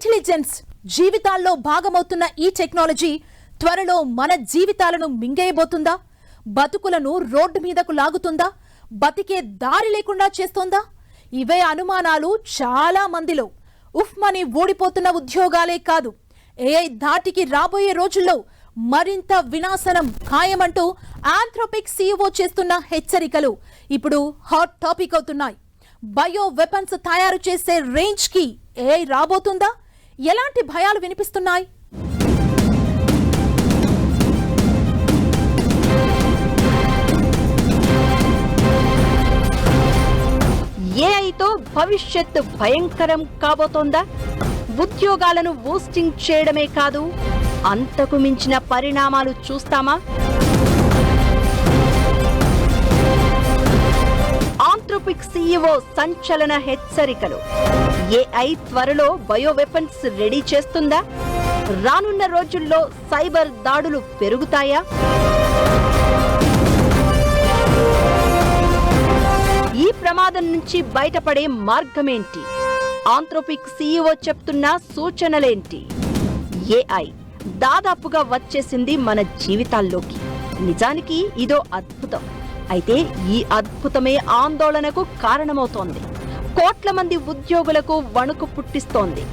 Intelligence జీవితాల్లో భాగమవుతున్న ఈ technology త్వరలో మన జీవితాలను మింగేయబోతుందా? బతుకులను రోడ్డు మీదకు లాగుతుందా? బతికే దారి లేకుండా చేస్తోందా? ఇవే అనుమానాలు చాలా మందిలో. ఉఫ్మని ఊడిపోతున్న ఉద్యోగాలే కాదు, ఏఐ ధాటికి రాబోయే రోజుల్లో మరింత వినాశనం ఖాయమంటూ ఆంథ్రోపిక్ సీఈఓ చేస్తున్న హెచ్చరికలు ఇప్పుడు హాట్ టాపిక్ అవుతున్నాయి. బయో వెపన్స్ తయారు చేసే రేంజ్ కి ఏఐ రాబోతుందా? ఎలాంటి భయాలు వినిపిస్తున్నాయి? ఏఐతో భవిష్యత్తు భయంకరం కాబోతోందా? ఉద్యోగాలను బూస్టింగ్ చేయడమే కాదు, అంతకు మించిన పరిణామాలు చూస్తామా? ఆంథ్రోపిక్ సీఈఓ సంచలన హెచ్చరికలు. ఏఐ త్వరలో బయో వెపన్స్ రెడీ చేస్తుందా? రానున్న రోజుల్లో సైబర్ దాడులు పెరుగుతాయా? ఈ ప్రమాదం నుంచి బయటపడే మార్గమేంటి? ఆంథ్రోపిక్ సీఈఓ చెప్తున్న సూచనలేంటి? ఏఐ దాదాపుగా వచ్చేసింది మన జీవితాల్లోకి. నిజానికి ఇదో అద్భుతం. అయితే ఈ అద్భుతమే ఆందోళనకు కారణమవుతోంది. కోట్ల మంది ఉద్యోగులకు వణుకు పుట్టిస్తోంది.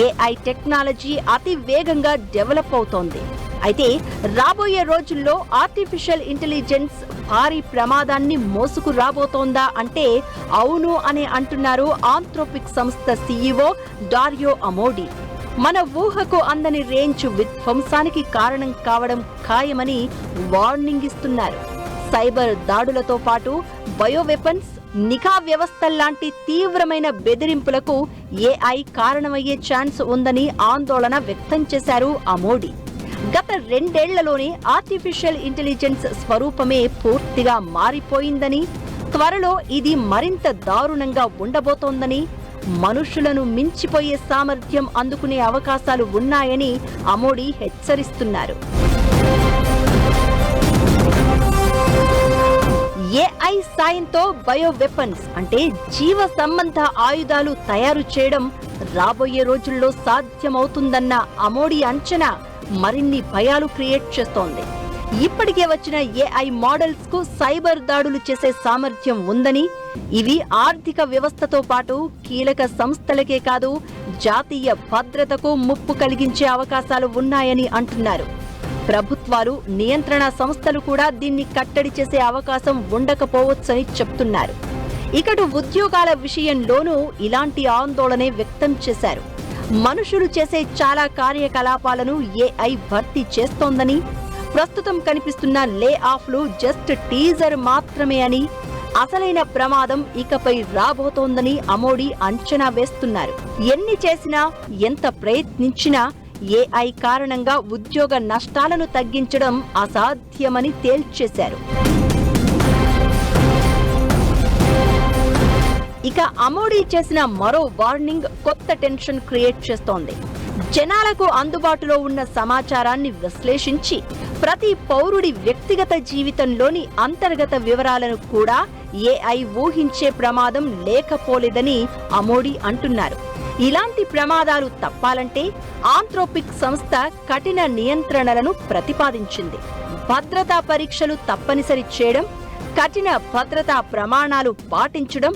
ఏఐ టెక్నాలజీ అతి వేగంగా డెవలప్ అవుతోంది. అయితే రాబోయే రోజుల్లో ఆర్టిఫిషియల్ ఇంటెలిజెన్స్ భారీ ప్రమాదాన్ని మోసుకు రాబోతోందా అంటే అవును అని అంటున్నారు ఆంథ్రోపిక్ సంస్థ సీఈఓ డారియో అమోడి. మన ఊహకు అందని రేంజ్ విధ్వంసానికి కారణం కావడం ఖాయమని వార్నింగ్ ఇస్తున్నారు. సైబర్ దాడులతో పాటు బయో వెపన్స్, నిఘా వ్యవస్థల్లాంటి తీవ్రమైన బెదిరింపులకు ఏఐ కారణమయ్యే ఛాన్స్ ఉందని ఆందోళన వ్యక్తం చేశారు అమోడి. గత 2 ఏళ్లలోనే ఆర్టిఫిషియల్ ఇంటెలిజెన్స్ స్వరూపమే పూర్తిగా మారిపోయిందని, త్వరలో ఇది మరింత దారుణంగా ఉండబోతోందని, మనుషులను మించిపోయే సామర్థ్యం అందుకునే అవకాశాలు ఉన్నాయని అమోడి హెచ్చరిస్తున్నారు. ఏఐ సాయంతో బయో వెపన్స్ అంటే జీవ సంబంధ ఆయుధాలు తయారు చేయడం రాబోయే రోజుల్లో సాధ్యమవుతుందన్న అమోడి అంచనా మరిన్ని భయాలు క్రియేట్ చేస్తోంది. ఇప్పటికే వచ్చిన ఏఐ మోడల్స్ కు సైబర్ దాడులు చేసే సామర్థ్యం ఉందని, ఇవి ఆర్థిక వ్యవస్థతో పాటు కీలక సంస్థలకే కాదు జాతీయ భద్రతకు ముప్పు కలిగించే అవకాశాలు ఉన్నాయని అంటున్నారు. ప్రభుత్వాలు, నియంత్రణ సంస్థలు కూడా దీన్ని కట్టడి చేసే అవకాశం ఉండకపోవచ్చని చెప్తున్నారు. ఇకటు ఉద్యోగాల విషయంలోనూ ఇలాంటి ఆందోళనే వ్యక్తం చేశారు. మనుషులు చేసే చాలా కార్యకలాపాలను ఏఐ భర్తీ చేస్తోందని, ప్రస్తుతం కనిపిస్తున్న లే ఆఫ్లు జస్ట్ టీజర్ మాత్రమే అని, అసలైన ప్రమాదం ఇకపై రాబోతోందని అమోడి అంచనా వేస్తున్నారు. ఎన్ని చేసినా, ఎంత ప్రయత్నించినా ఏఐ కారణంగా ఉద్యోగ నష్టాలను తగ్గించడం అసాధ్యమని తేల్చేశారు. ఇక అమోడి చేసిన మరో వార్నింగ్ కొత్త టెన్షన్ క్రియేట్ చేస్తోంది. జనాలకు అందుబాటులో ఉన్న సమాచారాన్ని విశ్లేషించి ప్రతి పౌరుడి వ్యక్తిగత జీవితంలోని అంతర్గత వివరాలను కూడా ఏఐ ఊహించే ప్రమాదం లేకపోలేదని అమోడి అంటున్నారు. ఇలాంటి ప్రమాదాలు తప్పాలంటే ఆంథ్రోపిక్ సంస్థ కఠిన నియంత్రణలను ప్రతిపాదించింది. భద్రతా పరీక్షలు తప్పనిసరి చేయడం, కఠిన భద్రతా ప్రమాణాలు పాటించడం,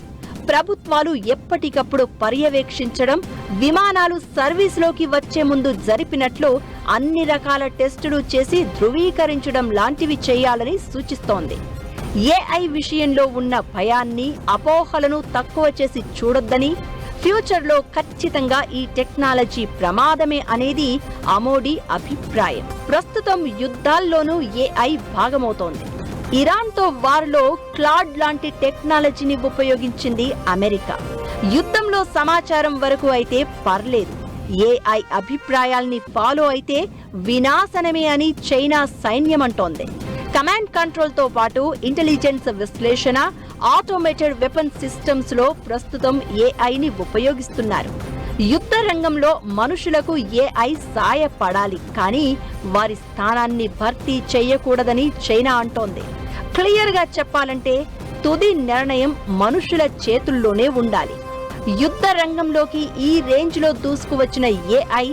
ప్రభుత్వాలు ఎప్పటికప్పుడు పర్యవేక్షించడం, విమానాలు సర్వీసులోకి వచ్చే ముందు జరిపినట్లు అన్ని రకాల టెస్టులు చేసి ధృవీకరించడం లాంటివి చేయాలని సూచిస్తోంది. ఏఐ విషయంలో ఉన్న భయాన్ని, అపోహలను తక్కువ చేసి చూడొద్దని, ఫ్యూచర్లో ఖచ్చితంగా ఈ టెక్నాలజీ ప్రమాదమే అనేది అమోడి అభిప్రాయం. ప్రస్తుతం యుద్ధాల్లోనూ ఏఐ భాగమవుతోంది. ఇరాన్తో వార్లో క్లాడ్ లాంటి టెక్నాలజీని ఉపయోగించింది అమెరికా. యుద్ధంలో సమాచారం వరకు అయితే పర్లేదు, ఏఐ అభిప్రాయాల్ని ఫాలో అయితే వినాశనమే అని చైనా సైన్యం అంటోంది. కమాండ్ కంట్రోల్ తో పాటు ఇంటెలిజెన్స్ విశ్లేషణ, ఆటోమేటెడ్ వెపన్ సిస్టమ్స్ లో ప్రస్తుతం ఏఐని ఉపయోగిస్తున్నారు. యుద్ధ రంగంలో మనుషులకు ఏఐ సాయపడాలి, కానీ వారి స్థానాన్ని భర్తీ చేయకూడదని చైనా అంటోంది. క్లియర్ గా చెప్పాలంటే తుది నిర్ణయం మనుషుల చేతుల్లోనే ఉండాలి. యుద్ధ రంగంలోకి ఈ రేంజ్ లో దూసుకువచ్చిన ఏఐ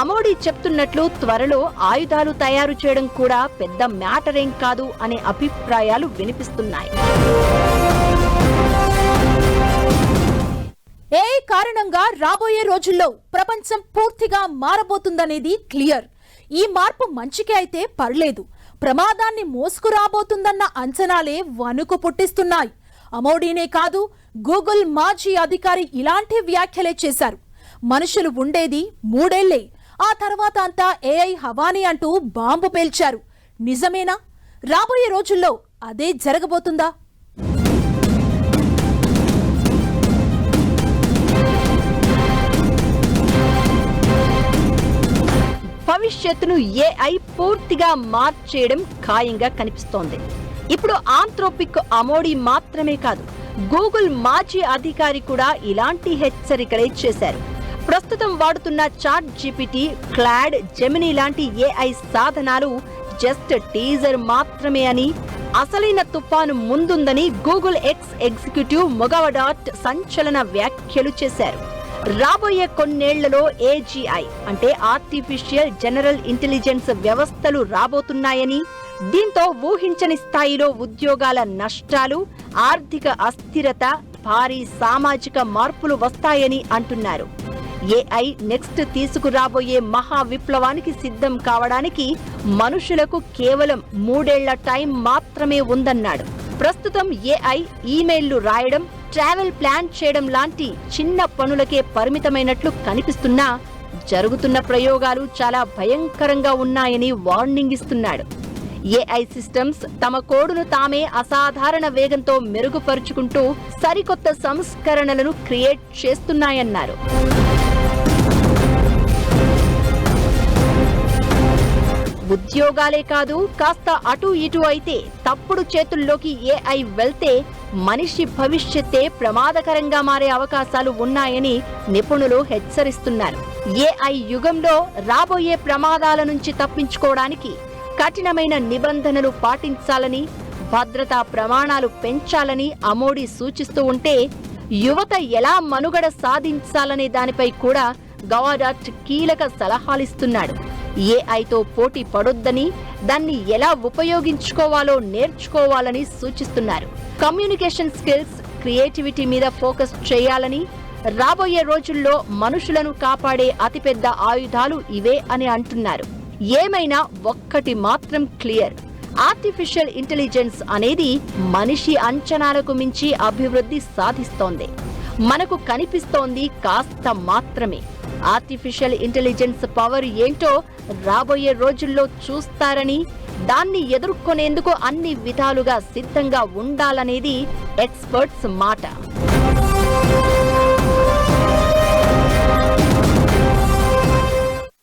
అమోడీ చెప్తున్నట్లు త్వరలో ఆయుధాలు తయారు చేయడం కూడా పెద్ద మ్యాటర్ ఏం కాదు అనే అభిప్రాయాలు వినిపిస్తున్నాయి. ఏఐ కారణంగా రాబోయే రోజుల్లో ప్రపంచం పూర్తిగా మారబోతుందనేది క్లియర్. ఈ మార్పు మంచికే అయితే పర్లేదు, ప్రమాదాన్ని మోసుకురాబోతుందన్న అంచనాలే వణుకు పుట్టిస్తున్నాయి. అమోడీనే కాదు, గూగుల్ మాజీ అధికారి ఇలాంటి వ్యాఖ్యలే చేశారు. మనుషులు ఉండేది 3 ఏళ్లే, ఆ తర్వాత అంతా ఏఐ హవానీ అంటూ బాంబు పేల్చారు. నిజమేనా? రాబోయే రోజుల్లో అదే జరగబోతుందా? భవిష్యత్తును ఏఐ పూర్తిగా మార్చేయడం ఖాయంగా కనిపిస్తోంది. ఇప్పుడు ఆంథ్రోపిక్ అమోడీ మాత్రమే కాదు, గూగుల్ మాజీ అధికారి కూడా ఇలాంటి హెచ్చరికలే చేశారు. ప్రస్తుతం వాడుతున్న చాట్ జీపీటీ, క్లాడ్, జెమినీ లాంటి ఏఐ సాధనాలు జస్ట్ టీజర్ మాత్రమే అని, అసలైన తుఫాను ముందుందని గూగుల్ ఎక్స్ ఎగ్జిక్యూటివ్ మొగవడాట్ సంచలన వ్యాఖ్యలు చేశారు. రాబోయే కొన్నేళ్లలో ఏజీఐ అంటే ఆర్టిఫిషియల్ జనరల్ ఇంటెలిజెన్స్ వ్యవస్థలు రాబోతున్నాయని, దీంతో ఊహించని స్థాయిలో ఉద్యోగాల నష్టాలు, ఆర్థిక అస్థిరత, భారీ సామాజిక మార్పులు వస్తాయని అంటున్నారు. ఏఐ నెక్స్ట్ తీసుకురాబోయే మహా విప్లవానికి సిద్ధం కావడానికి మనుషులకు కేవలం 3 ఏళ్ల టైం మాత్రమే ఉందన్నాడు. ప్రస్తుతం ఏఐ ఈమెయిల్లు రాయడం, ట్రావెల్ ప్లాన్ చేయడం లాంటి చిన్న పనులకే పరిమితమైనట్లు కనిపిస్తున్నా జరుగుతున్న ప్రయోగాలు చాలా భయంకరంగా ఉన్నాయని వార్నింగ్ ఇస్తున్నాడు. ఏఐ సిస్టమ్స్ తమ కోడును తామే అసాధారణ వేగంతో మెరుగుపరుచుకుంటూ సరికొత్త సంస్కరణలను క్రియేట్ చేస్తున్నాయన్నారు. ఉద్యోగాలే కాదు, కాస్త అటు ఇటు అయితే తప్పుడు చేతుల్లోకి ఏఐ వెళ్తే మనిషి భవిష్యత్తే ప్రమాదకరంగా మారే అవకాశాలు ఉన్నాయని నిపుణులు హెచ్చరిస్తున్నారు. ఏఐ యుగంలో రాబోయే ప్రమాదాల నుంచి తప్పించుకోవడానికి కఠినమైన నిబంధనలు పాటించాలని, భద్రతా ప్రమాణాలు పెంచాలని అమోడీ సూచిస్తూ ఉంటే, యువత ఎలా మనుగడ సాధించాలనే దానిపై కూడా గవాడాట్ కీలక సలహాలిస్తున్నాడు. ఏఐతో పోటీ పడొద్దని, దాన్ని ఎలా ఉపయోగించుకోవాలో నేర్చుకోవాలని సూచిస్తున్నారు. కమ్యూనికేషన్ స్కిల్స్, క్రియేటివిటీ మీద ఫోకస్ చేయాలని, రాబోయే రోజుల్లో మనుషులను కాపాడే అతిపెద్ద ఆయుధాలు ఇవే అని అంటున్నారు. ఏమైనా ఒక్కటి మాత్రం క్లియర్, ఆర్టిఫిషియల్ ఇంటెలిజెన్స్ అనేది మనిషి అంచనాలకు మించి అభివృద్ధి సాధిస్తోంది. మనకు కనిపిస్తోంది కాస్త మాత్రమే. ఆర్టిఫిషియల్ ఇంటెలిజెన్స్ పవర్ ఏంటో రాబోయే రోజుల్లో చూస్తారని, దాన్ని ఎదుర్కొనేందుకు అన్ని విధాలుగా సిద్ధంగా ఉండాలనేది ఎక్స్పర్ట్స్ మాట.